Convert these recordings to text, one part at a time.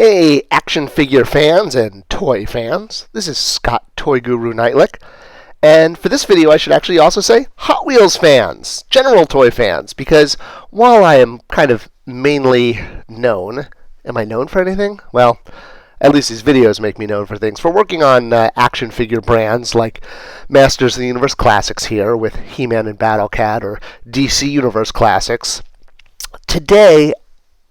Hey, action figure fans and toy fans. This is Scott ToyGuru Netilich. And for this video, I should actually also say Hot Wheels fans, general toy fans, because while I am kind of mainly known, am I known for anything? Well, at least these videos make me known for things. For working on action figure brands like Masters of the Universe Classics here with He-Man and Battle Cat, or DC Universe Classics. Today,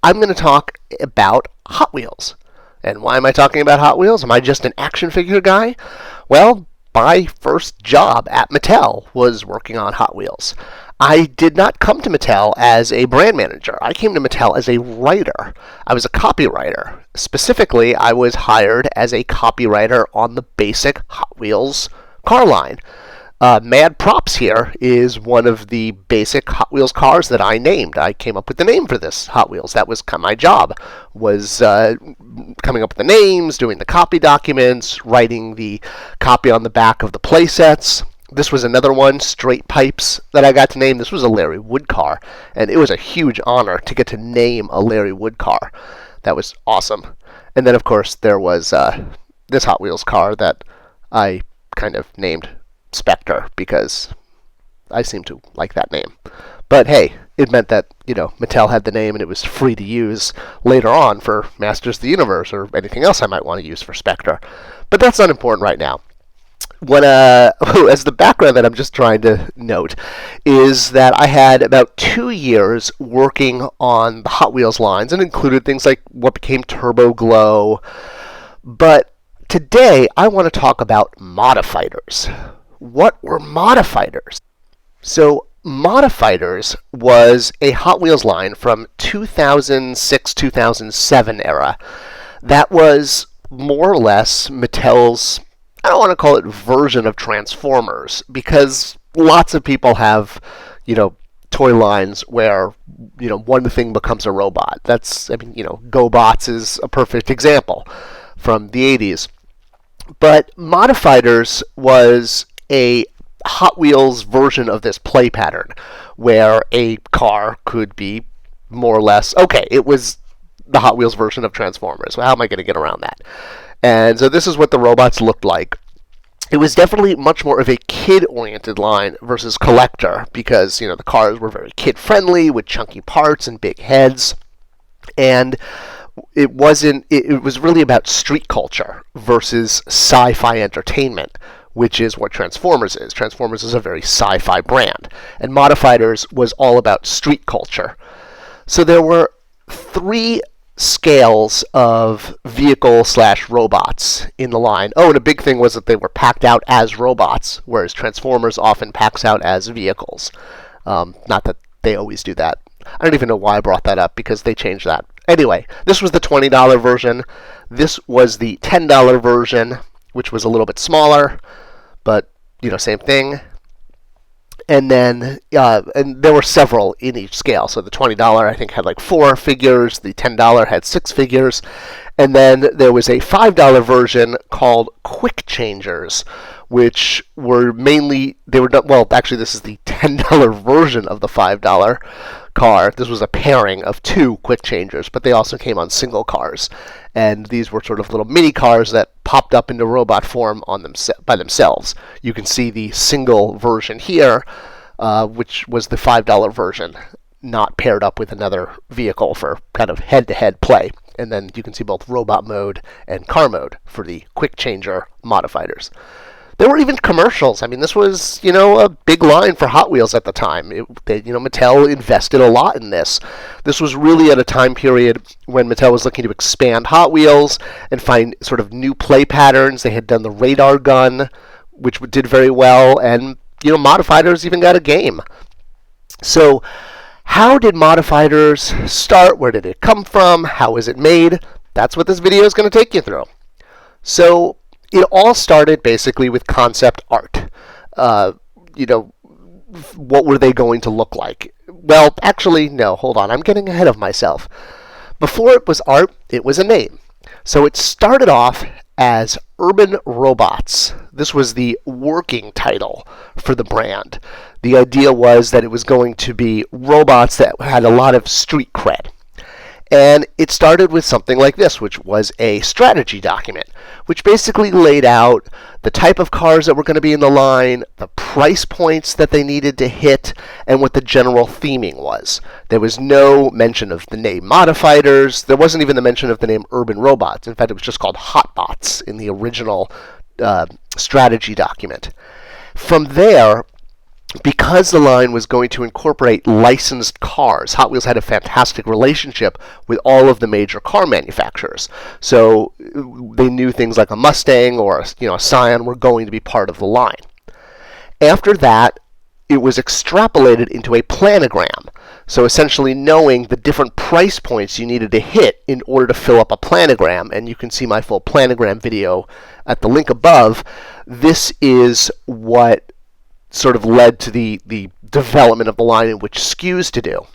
I'm going to talk about Hot Wheels. And why am I talking about Hot Wheels? Am I just an action figure guy? Well, my first job at Mattel was working on Hot Wheels. I did not come to Mattel as a brand manager. I came to Mattel as a writer. I was a copywriter. Specifically, I was hired as a copywriter on the basic Hot Wheels car line. Mad Props here is one of the basic Hot Wheels cars that I named. I came up with the name for this Hot Wheels. That was my job, was coming up with the names, doing the copy documents, writing the copy on the back of the play sets. This was another one, Straight Pipes, that I got to name. This was a Larry Wood car, and it was a huge honor to get to name a Larry Wood car. That was awesome. And then, of course, there was this Hot Wheels car that I kind of named Spector, because I seem to like that name. But hey, it meant that, Mattel had the name and it was free to use later on for Masters of the Universe or anything else I might want to use for Spector. But that's not important right now. What as the background that I'm just trying to note is that I had about 2 years working on the Hot Wheels lines, and included things like what became Turbo Glow. But today I want to talk about Modifighters. What were Modifighters? So Modifighters was a Hot Wheels line from 2006-2007 era that was more or less Mattel's, I don't want to call it version of Transformers, because lots of people have, toy lines where, one thing becomes a robot. GoBots is a perfect example from the 80s. But Modifighters was a Hot Wheels version of this play pattern, where a car could be more or less, it was the Hot Wheels version of Transformers. Well, how am I going to get around that? And so this is what the robots looked like. It was definitely much more of a kid-oriented line versus collector, because, the cars were very kid-friendly with chunky parts and big heads. And it was really about street culture versus sci-fi entertainment, which is what Transformers is. Transformers is a very sci-fi brand, and Modifighters was all about street culture. So there were 3 scales of vehicle/robots in the line. Oh, and a big thing was that they were packed out as robots, whereas Transformers often packs out as vehicles. Not that they always do that. I don't even know why I brought that up, because they changed that. Anyway, this was the $20 version. This was the $10 version, which was a little bit smaller, but, same thing. And then, and there were several in each scale. So the $20, I think, had like 4 figures. The $10 had 6 figures. And then there was a $5 version called Quick Changers, which were mainly, actually this is the $10 version of the $5 car. This was a pairing of 2 Quick Changers, but they also came on single cars. And these were sort of little mini cars that popped up into robot form by themselves. You can see the single version here, which was the $5 version, not paired up with another vehicle for kind of head-to-head play. And then you can see both robot mode and car mode for the Quick Changer Modifighters. There were even commercials. I mean, this was, a big line for Hot Wheels at the time. Mattel invested a lot in this. This was really at a time period when Mattel was looking to expand Hot Wheels and find sort of new play patterns. They had done the radar gun, which did very well, and, Modifighters even got a game. So, how did Modifighters start? Where did it come from? How was it made? That's what this video is going to take you through. So, it all started basically with concept art. What were they going to look like? Well, actually, no, hold on. I'm getting ahead of myself. Before it was art, it was a name. So it started off as Urban Robots. This was the working title for the brand. The idea was that it was going to be robots that had a lot of street cred. And it started with something like this, which was a strategy document, which basically laid out the type of cars that were going to be in the line, the price points that they needed to hit, and what the general theming was. There was no mention of the name Modifighters. There wasn't even the mention of the name Urban Robots. In fact, it was just called Hotbots in the original strategy document. From there, because the line was going to incorporate licensed cars, Hot Wheels had a fantastic relationship with all of the major car manufacturers. So they knew things like a Mustang or a Scion were going to be part of the line. After that, it was extrapolated into a planogram. So essentially knowing the different price points you needed to hit in order to fill up a planogram. And you can see my full planogram video at the link above. This is what sort of led to the development of the line and which SKUs to do.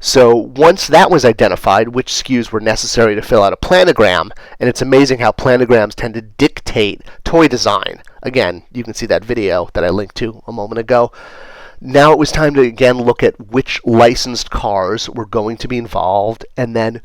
So once that was identified, which SKUs were necessary to fill out a planogram, and it's amazing how planograms tend to dictate toy design. Again, you can see that video that I linked to a moment ago. Now it was time to again look at which licensed cars were going to be involved, and then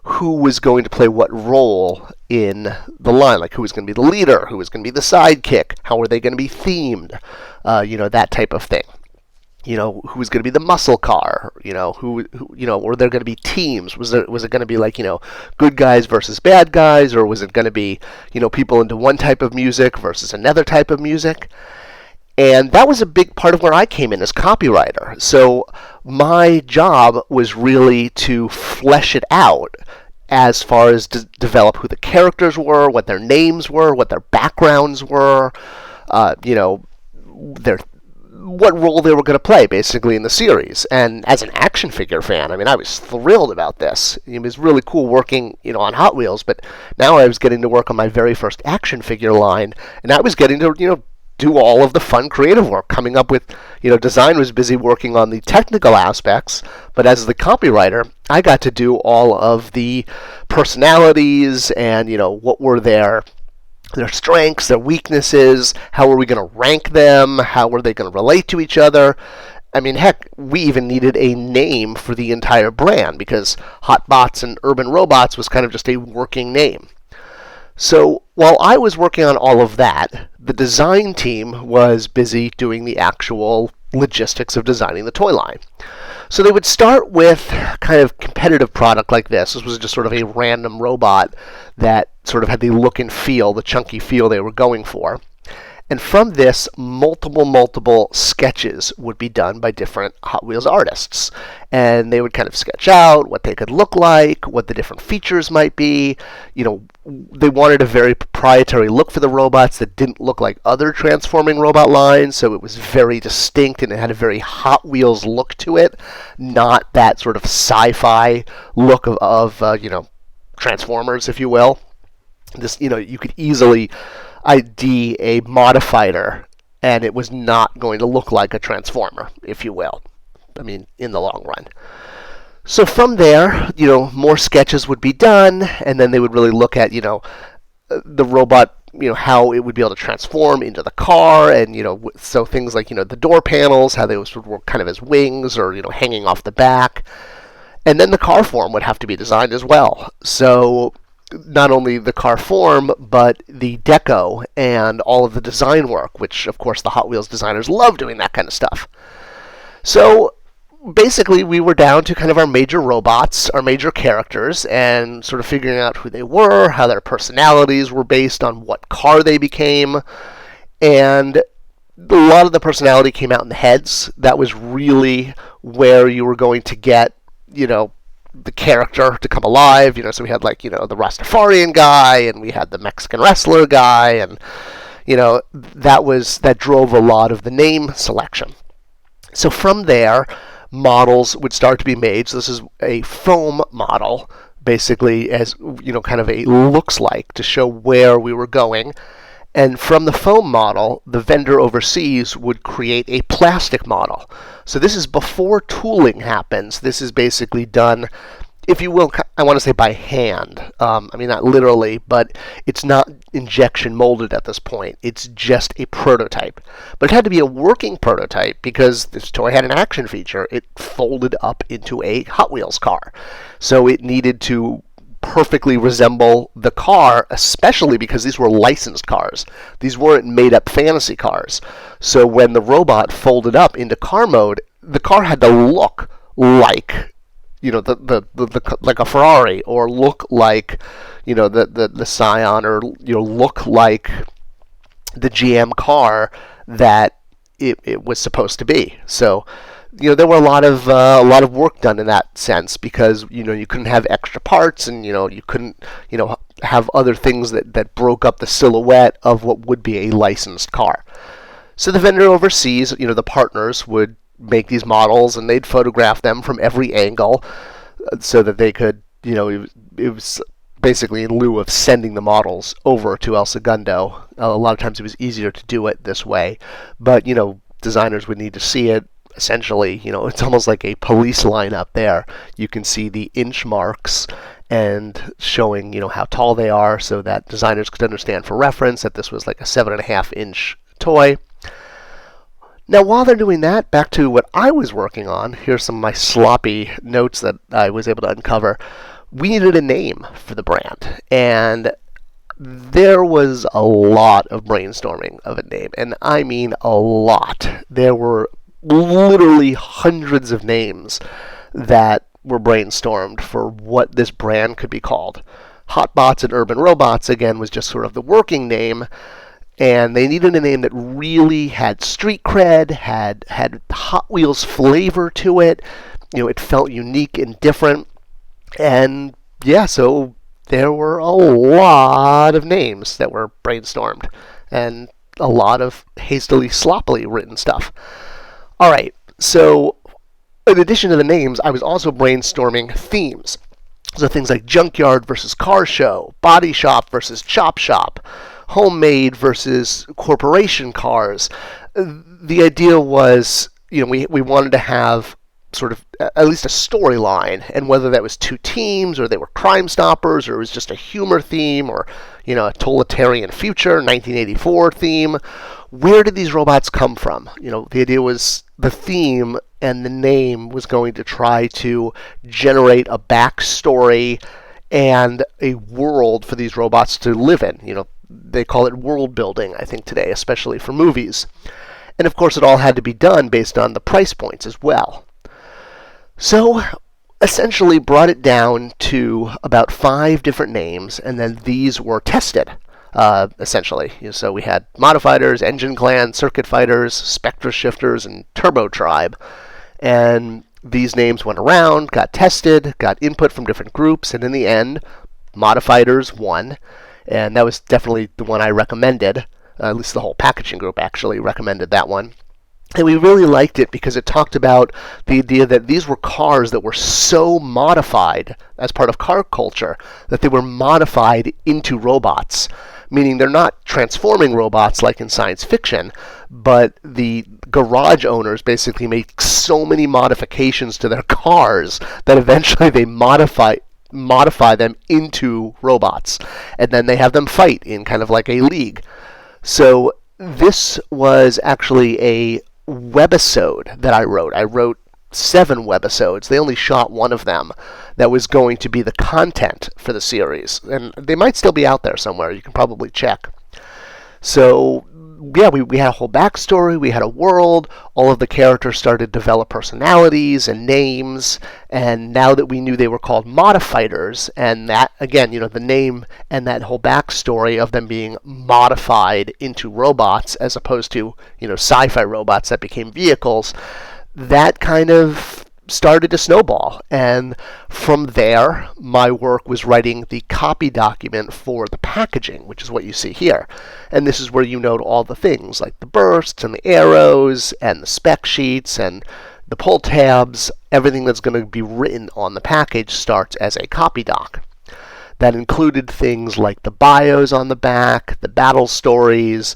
who was going to play what role in the line, like who was going to be the leader, who was going to be the sidekick, how were they going to be themed, that type of thing. Who was going to be the muscle car, who were there going to be teams? Was it going to be like, good guys versus bad guys, or was it going to be, people into one type of music versus another type of music? And that was a big part of where I came in as copywriter. So my job was really to flesh it out as far as develop who the characters were, what their names were, what their backgrounds were, what role they were going to play, basically, in the series. And as an action figure fan, I was thrilled about this. It was really cool working, on Hot Wheels, but now I was getting to work on my very first action figure line, and I was getting to, do all of the fun creative work, coming up with, design was busy working on the technical aspects, but as the copywriter, I got to do all of the personalities and, what were their strengths, their weaknesses, how are we going to rank them, how are they going to relate to each other. Heck, we even needed a name for the entire brand because Hotbots and Urban Robots was kind of just a working name. So while I was working on all of that, the design team was busy doing the actual logistics of designing the toy line. So they would start with kind of competitive product like this. This was just sort of a random robot that sort of had the look and feel, the chunky feel they were going for. And from this, multiple sketches would be done by different Hot Wheels artists. And they would kind of sketch out what they could look like, what the different features might be. They wanted a very proprietary look for the robots that didn't look like other transforming robot lines, so it was very distinct and it had a very Hot Wheels look to it, not that sort of sci-fi look of Transformers, if you will. This, you could easily ID a Modifier, and it was not going to look like a Transformer, if you will. In the long run. So from there, more sketches would be done, and then they would really look at, the robot, how it would be able to transform into the car, and, so things like, the door panels, how they would work kind of as wings or, hanging off the back. And then the car form would have to be designed as well. So not only the car form, but the deco and all of the design work, which, of course, the Hot Wheels designers love doing that kind of stuff. So basically, we were down to kind of our major robots, our major characters, and sort of figuring out who they were, how their personalities were based on what car they became. And a lot of the personality came out in the heads. That was really where you were going to get, the character to come alive. So we had the Rastafarian guy, and we had the Mexican wrestler guy, and that drove a lot of the name selection. So from there, models would start to be made. So this is a foam model, basically, as kind of a looks like to show where we were going. And from the foam model, the vendor overseas would create a plastic model. So this is before tooling happens. This is basically done if you will, I want to say by hand. I mean, not literally, but it's not injection molded at this point. It's just a prototype. But it had to be a working prototype because this toy had an action feature. It folded up into a Hot Wheels car. So it needed to perfectly resemble the car, especially because these were licensed cars. These weren't made-up fantasy cars. So when the robot folded up into car mode, the car had to look like, like a Ferrari, or look like, the Scion, or look like the GM car that it was supposed to be. So, there were a lot of work done in that sense, because you couldn't have extra parts, and you couldn't have other things that broke up the silhouette of what would be a licensed car. So the vendor overseas, the partners would make these models, and they'd photograph them from every angle so that they could, it was basically in lieu of sending the models over to El Segundo. A lot of times it was easier to do it this way, but designers would need to see it. Essentially, it's almost like a police line up there. You can see the inch marks and showing, how tall they are, so that designers could understand for reference that this was like a 7.5-inch toy. Now, while they're doing that, back to what I was working on, here's some of my sloppy notes that I was able to uncover. We needed a name for the brand, and there was a lot of brainstorming of a name, and I mean a lot. There were literally hundreds of names that were brainstormed for what this brand could be called. Hotbots and Urban Robots, again, was just sort of the working name, and they needed a name that really had street cred, had Hot Wheels flavor to it. It felt unique and different. And yeah, so there were a lot of names that were brainstormed, and a lot of hastily, sloppily written stuff. All right, so in addition to the names, I was also brainstorming themes. So things like junkyard versus car show, body shop versus chop shop, homemade versus corporation cars. The idea was, we wanted to have sort of at least a storyline, and whether that was two teams, or they were Crime Stoppers, or it was just a humor theme, or a totalitarian future 1984 theme. Where did these robots come from? The idea was the theme and the name was going to try to generate a backstory and a world for these robots to live in. They call it world building, I think, today, especially for movies. And of course, it all had to be done based on the price points as well. So, essentially brought it down to about 5 different names, and then these were tested, essentially. So we had Modifighters, Engine Clan, Circuit Fighters, Spector Shifters, and Turbo Tribe. And these names went around, got tested, got input from different groups, and in the end, Modifighters won. And that was definitely the one I recommended. At least the whole packaging group actually recommended that one. And we really liked it because it talked about the idea that these were cars that were so modified as part of car culture that they were modified into robots. Meaning they're not transforming robots like in science fiction, but the garage owners basically make so many modifications to their cars that eventually they modify them into robots. And then they have them fight in kind of like a league. So this was actually a webisode that I wrote. I wrote 7 webisodes. They only shot one of them. That was going to be the content for the series. And they might still be out there somewhere. You can probably check. So, yeah, we had a whole backstory. We had a world. All of the characters started to develop personalities and names. And now that we knew they were called Modifighters, and that, again, the name and that whole backstory of them being modified into robots as opposed to, sci-fi robots that became vehicles, that kind of started to snowball. And from there, my work was writing the copy document for the packaging, which is what you see here. And this is where you note all the things like the bursts and the arrows and the spec sheets and the pull tabs. Everything that's going to be written on the package starts as a copy doc. That included things like the bios on the back, the battle stories,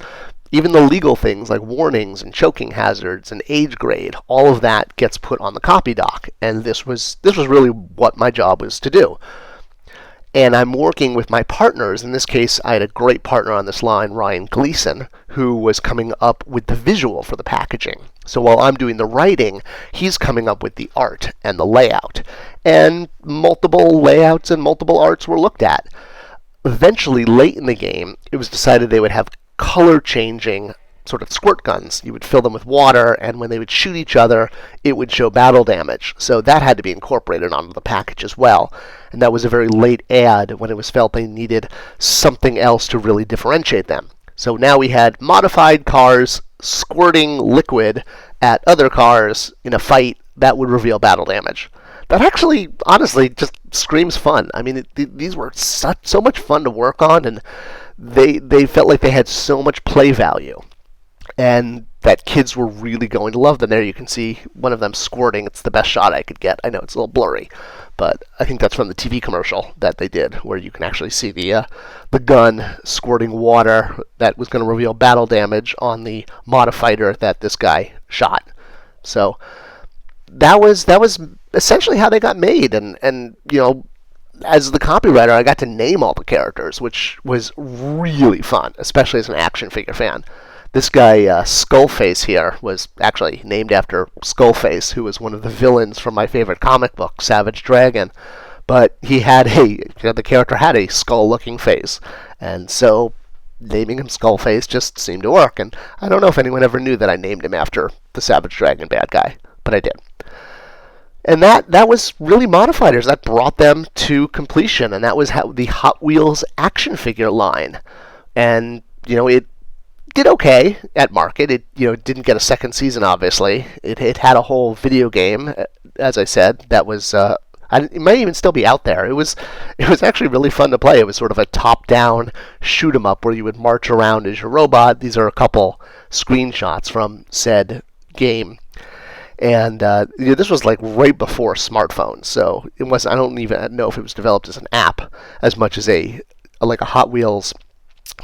even the legal things like warnings and choking hazards and age grade, all of that gets put on the copy doc. And this was really what my job was to do. And I'm working with my partners. In this case, I had a great partner on this line, Ryan Gleason, who was coming up with the visual for the packaging. So while I'm doing the writing, he's coming up with the art and the layout. And multiple layouts and multiple arts were looked at. Eventually, late in the game, it was decided they would have color-changing sort of squirt guns. You would fill them with water, and when they would shoot each other, it would show battle damage. So that had to be incorporated onto the package as well. And that was a very late add when it was felt they needed something else to really differentiate them. So now we had modified cars squirting liquid at other cars in a fight that would reveal battle damage. That actually, honestly, just screams fun. I mean, these were so much fun to work on, and they felt like they had so much play value. And that kids were really going to love them. There you can see one of them squirting. It's the best shot I could get. I know it's a little blurry, but I think that's from the TV commercial that they did, where you can actually see the gun squirting water that was going to reveal battle damage on the Modifighter that this guy shot. So that was essentially how they got made. And as the copywriter, I got to name all the characters, which was really fun, especially as an action figure fan. This guy, Skullface here, was actually named after Skullface, who was one of the villains from my favorite comic book, Savage Dragon. But the character had a skull-looking face, and so naming him Skullface just seemed to work. And I don't know if anyone ever knew that I named him after the Savage Dragon bad guy, but I did. And that was really Modifighters. That brought them to completion, and that was how the Hot Wheels action figure line. And it did okay at market. It didn't get a second season, obviously. It had a whole video game, as I said, that was it might even still be out there. It was actually really fun to play. It was sort of a top-down shoot 'em up where you would march around as your robot. These are a couple screenshots from said game. And this was like right before smartphones, so it was. I don't even know if it was developed as an app as much as a Hot Wheels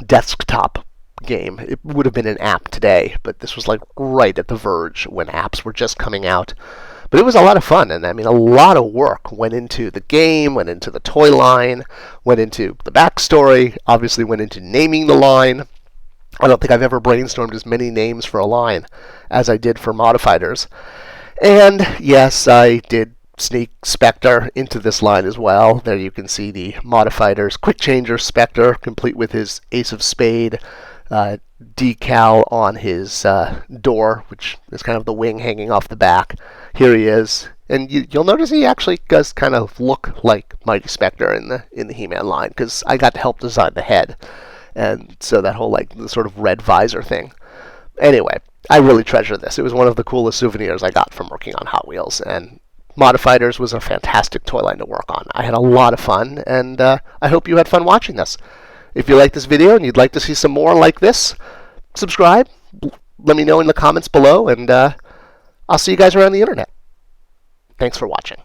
desktop game. It would have been an app today, but this was like right at the verge when apps were just coming out. But it was a lot of fun, and I mean, a lot of work went into the game, went into the toy line, went into the backstory, obviously went into naming the line. I don't think I've ever brainstormed as many names for a line as I did for Modifighters. And yes, I did sneak Spector into this line as well. There you can see the Modifighters Quick Changer Spector, complete with his Ace of Spade decal on his door, which is kind of the wing hanging off the back. Here he is, and you'll notice he actually does kind of look like Mighty Spector in the He-Man line, because I got to help design the head, and so that whole the sort of red visor thing. Anyway, I really treasure this. It was one of the coolest souvenirs I got from working on Hot Wheels, and Modifighters was a fantastic toy line to work on. I had a lot of fun, and I hope you had fun watching this. If you like this video and you'd like to see some more like this, subscribe. Let me know in the comments below, and I'll see you guys around the internet. Thanks for watching.